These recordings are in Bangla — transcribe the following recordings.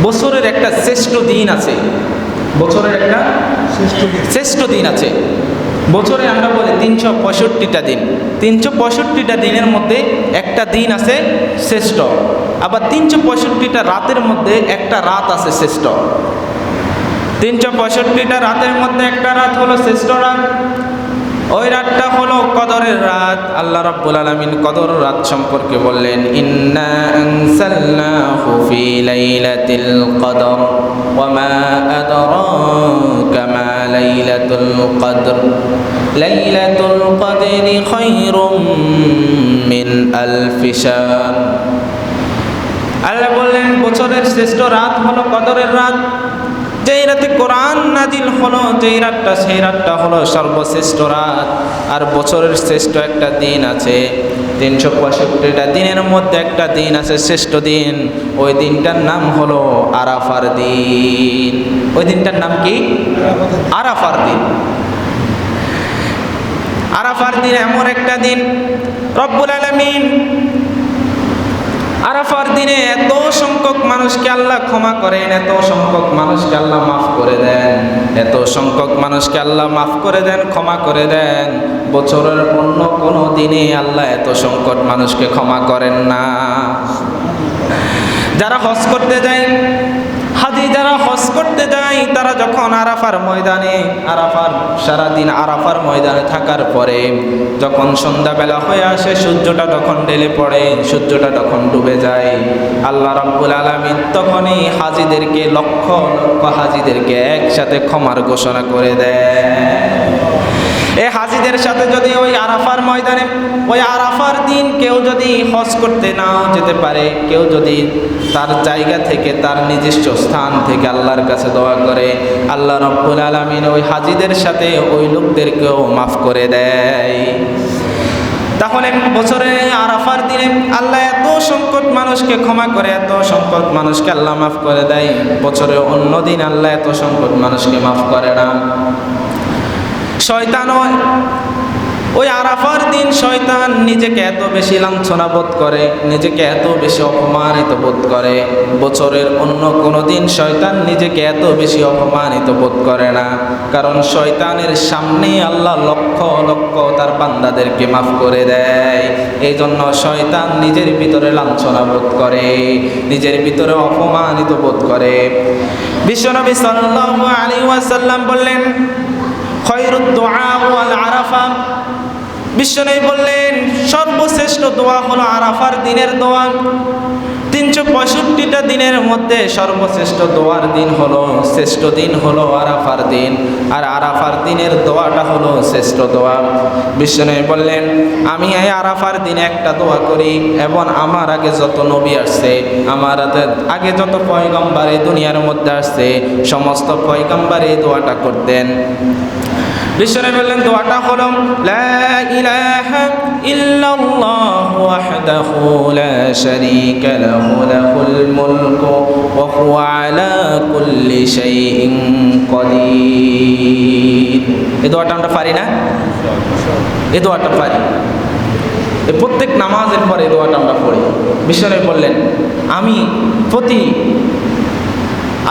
বছরের একটা শ্রেষ্ঠ দিন আছে, বছরের একটা শ্রেষ্ঠ দিন আছে। বছরে আমরা বলি 365টা দিন, 365টা দিনের মধ্যে একটা দিন আছে শ্রেষ্ঠ, আবার 365টা রাতের মধ্যে একটা রাত আছে শ্রেষ্ঠ। 365টা রাতের মধ্যে একটা রাত হলো শ্রেষ্ঠ রাত, ওই রাতটা হলো কদরের রাত। আল্লাহ রাব্বুল আলামিন কদর রাত সম্পর্কে বললেন, ইন্না আনসালনাহু ফি লাইলাতিল কদর ওয়া মা আদরাকা মা লাইলাতুল কদর লাইলাতুল কদরি খায়রুম মিন আলফি শাহর। আল্লাহ বললেন বছরের শ্রেষ্ঠ রাত হলো কদরের রাত। যেই রাতে কোরআন নাজিল হলো, যেই রাতটা, সেই রাতটা হলো সর্বশ্রেষ্ঠ রাত। আর বছরের শ্রেষ্ঠ একটা দিন আছে, 365টা দিনের মধ্যে একটা দিন আছে শ্রেষ্ঠ দিন। ওই দিনটার নাম হলো আরাফার দিন। ওই দিনটার নাম কি? আরাফার দিন। আরাফার দিন এমন একটা দিন, রব্বুল আলামিন আরাফার দিনে এত সংখ্যক মানুষকে আল্লাহ ক্ষমা করেন, এত সংখ্যক মানুষকে আল্লাহ মাফ করে দেন, এত সংখ্যক মানুষকে আল্লাহ মাফ করে দেন, ক্ষমা করে দেন। বছরের অন্য কোনো দিনে আল্লাহ এত সংখ্যক মানুষকে ক্ষমা করেন না। যারা হজ করতে যায়, হাজি যারা হজ করতে যায়, তারা যখন আরাফার ময়দানে, আরাফার সারাদিন আরাফার ময়দানে থাকার পরে যখন সন্ধ্যাবেলা হয়ে আসে, সূর্যটা যখন ঢেলে পড়ে, সূর্যটা যখন ডুবে যায়, আল্লাহ রাব্বুল আলামিন তখনই হাজিদেরকে, লক্ষ লক্ষ হাজিদেরকে একসাথে ক্ষমার ঘোষণা করে দেয়। এই হাজিদের সাথে যদি ওই আরাফার ময়দানে, ওই আরাফার দিন কেউ যদি হজ করতে নাও যেতে পারে, কেউ যদি তার জায়গা থেকে, তার নিজস্ব স্থান থেকে আল্লাহর কাছে দোয়া করে, আল্লাহ রাব্বুল আলামিন ওই হাজিদের সাথে ওই লোকদেরকেও মাফ করে দেয়। তাহলে বছরে আরাফার দিনে আল্লাহ এত সংকট মানুষকে ক্ষমা করে, এত সংকট মানুষকে আল্লাহ মাফ করে দেয়। বছরে অন্য দিন আল্লাহ এত সংকট মানুষকে মাফ করে না। শয়তান ওই আরাফার দিন শয়তান নিজেকে এত বেশি লাঞ্ছনা বোধ করে, নিজেকে এত বেশি অপমানিত বোধ করে। বছরের অন্য কোনো দিন শয়তান নিজেকে এত বেশি অপমানিত বোধ করে না, কারণ শয়তানের সামনে আল্লাহ লক্ষ লক্ষ তার বান্দাদেরকে মাফ করে দেয়। এই জন্য শয়তান নিজের ভিতরে লাঞ্ছনা বোধ করে, নিজের ভিতরে অপমানিত বোধ করে। বিশ্বনবী সাল্লাল্লাহু আলাইহি ওয়াসাল্লাম বললেন, খায়রুদ দুআ ওয়াল আরাফা। বিশ্বনবী বললেন সর্বশ্রেষ্ঠ দোয়া হলো আরাফার দিনের দোয়া। 365টা দিনের মধ্যে সর্বশ্রেষ্ঠ দোয়ার দিন হলো, শ্রেষ্ঠ দিন হলো আরাফার দিন। আর আরাফার দিনের দোয়াটা হলো শ্রেষ্ঠ দোয়া। বিশ্বনবী বললেন, আমি এই আরাফার দিনে একটা দোয়া করি, এবং আমার আগে যত নবী আসছে, আমার আগে যত পয়গম্বর এই দুনিয়ার মধ্যে আসছে, সমস্ত পয়গম্বর এই দোয়াটা করতেন। বিশ্বনবী বললেন দোয়াটা হলো, লা ইলাহা ইল্লাল্লাহু ওয়াহদাহু লা শারীকা লাহু লাহুল মুলকু ওয়া হুয়া আলা কুল্লি শাইইন কাদির। এই দোয়াটা আমরা পারি না? এই দোয়াটা পারি, এই প্রত্যেক নামাজের পরে এই দোয়াটা আমরা পড়ি। বিশ্বনবী বললেন, আমি প্রতি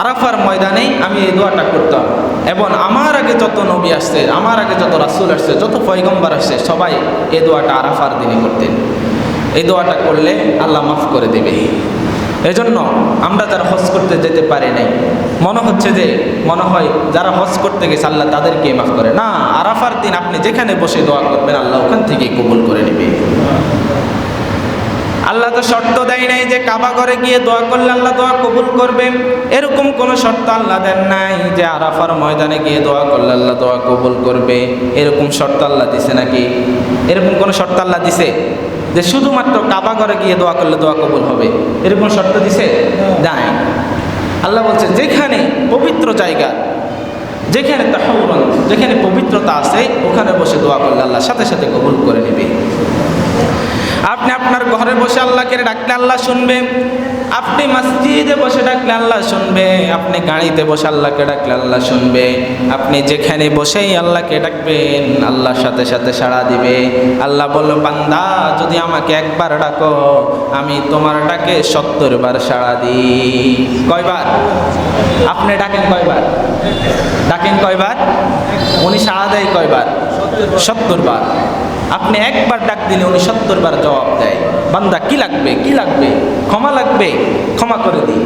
আরাফার ময়দানে আমি এই দোয়াটা করতাম, এবং আমার আগে যত নবী আসছে, আমার আগে যত রাসূল আসছে, যত পয়গম্বর আসছে, সবাই এই দোয়াটা আরাফার দিনে করতেন। এই দোয়াটা করলে আল্লাহ মাফ করে দেবে। এজন্য আমরা যারা হজ করতে যেতে পারি নাই, মনে হচ্ছে যে, মনে হয় যারা হজ করতে গেছে আল্লাহ তাদেরকে মাফ করে না। আরাফার দিন আপনি যেখানে বসে দোয়া করবেন, আল্লাহ ওখান থেকেই কবুল করে নেবে। আল্লাহ তো শর্ত দেয় নাই যে কাবা ঘরে গিয়ে দোয়া করলে আল্লাহ দোয়া কবুল করবে, এরকম কোনো শর্ত আল্লাহ দেন নাই যে আরাফার ময়দানে গিয়ে দোয়া করলে আল্লাহ দোয়া কবুল করবে। এরকম শর্ত আল্লাহ দিছে নাকি? এরকম কোনো শর্ত আল্লাহ দিছে যে শুধুমাত্র কাবা ঘরে গিয়ে দোয়া করলে দোয়া কবুল হবে? এরকম শর্ত দিছে? নাই। আল্লাহ বলছে যেখানে পবিত্র জায়গা, যেখানে তাহুরুন, যেখানে পবিত্রতা আছে, ওখানে বসে দোয়া করলে আল্লাহ সাথে সাথে কবুল করে নেবে। আপনি আপনার ঘরে বসে আল্লাহকে ডাকলে আল্লাহ শুনবে, আপনি মসজিদে বসে ডাকলে আল্লাহ শুনবে, আপনি গাড়িতে বসে আল্লাহকে ডাকলে আল্লাহ শুনবে, আপনি যেখানে বসেই আল্লাহকে ডাকবেন আল্লাহর সাথে সাথে সাড়া দিবে। আল্লাহ বলল, বান্দা যদি আমাকে একবার ডাকো আমি তোমার ডাকে 70 বার সাড়া দিই। কয়বার? আপনি ডাকেন কয়বার? ডাকেন কয়বার? উনি সাড়া দেয় কয়বার? 70 বার। আপনি একবার ডাক দিলে উনি 70 বার জবাব দেয়। বান্দা কি লাগবে? কি লাগবে? ক্ষমা লাগবে? ক্ষমা করে দিই।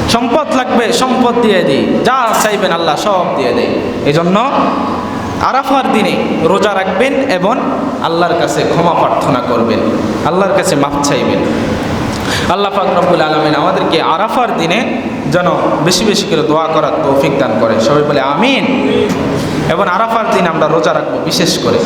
সম্পদ লাগবে? সম্পদ দিয়ে দিই। যা চাইবেন আল্লাহ সব দিয়ে দেয়। এই জন্য আরাফার দিনে রোজা রাখবেন এবং আল্লাহর কাছে ক্ষমা প্রার্থনা করবেন, আল্লাহর কাছে মাফ চাইবেন। আল্লাহ পাক রব্বুল আলামিন আমাদেরকে আরাফার দিনে যেন বেশি বেশি করে দোয়া করার তৌফিক দান করে। সবাই বলে আমিন। এবং আরাফার দিন আমরা রোজা রাখবো বিশেষ করে।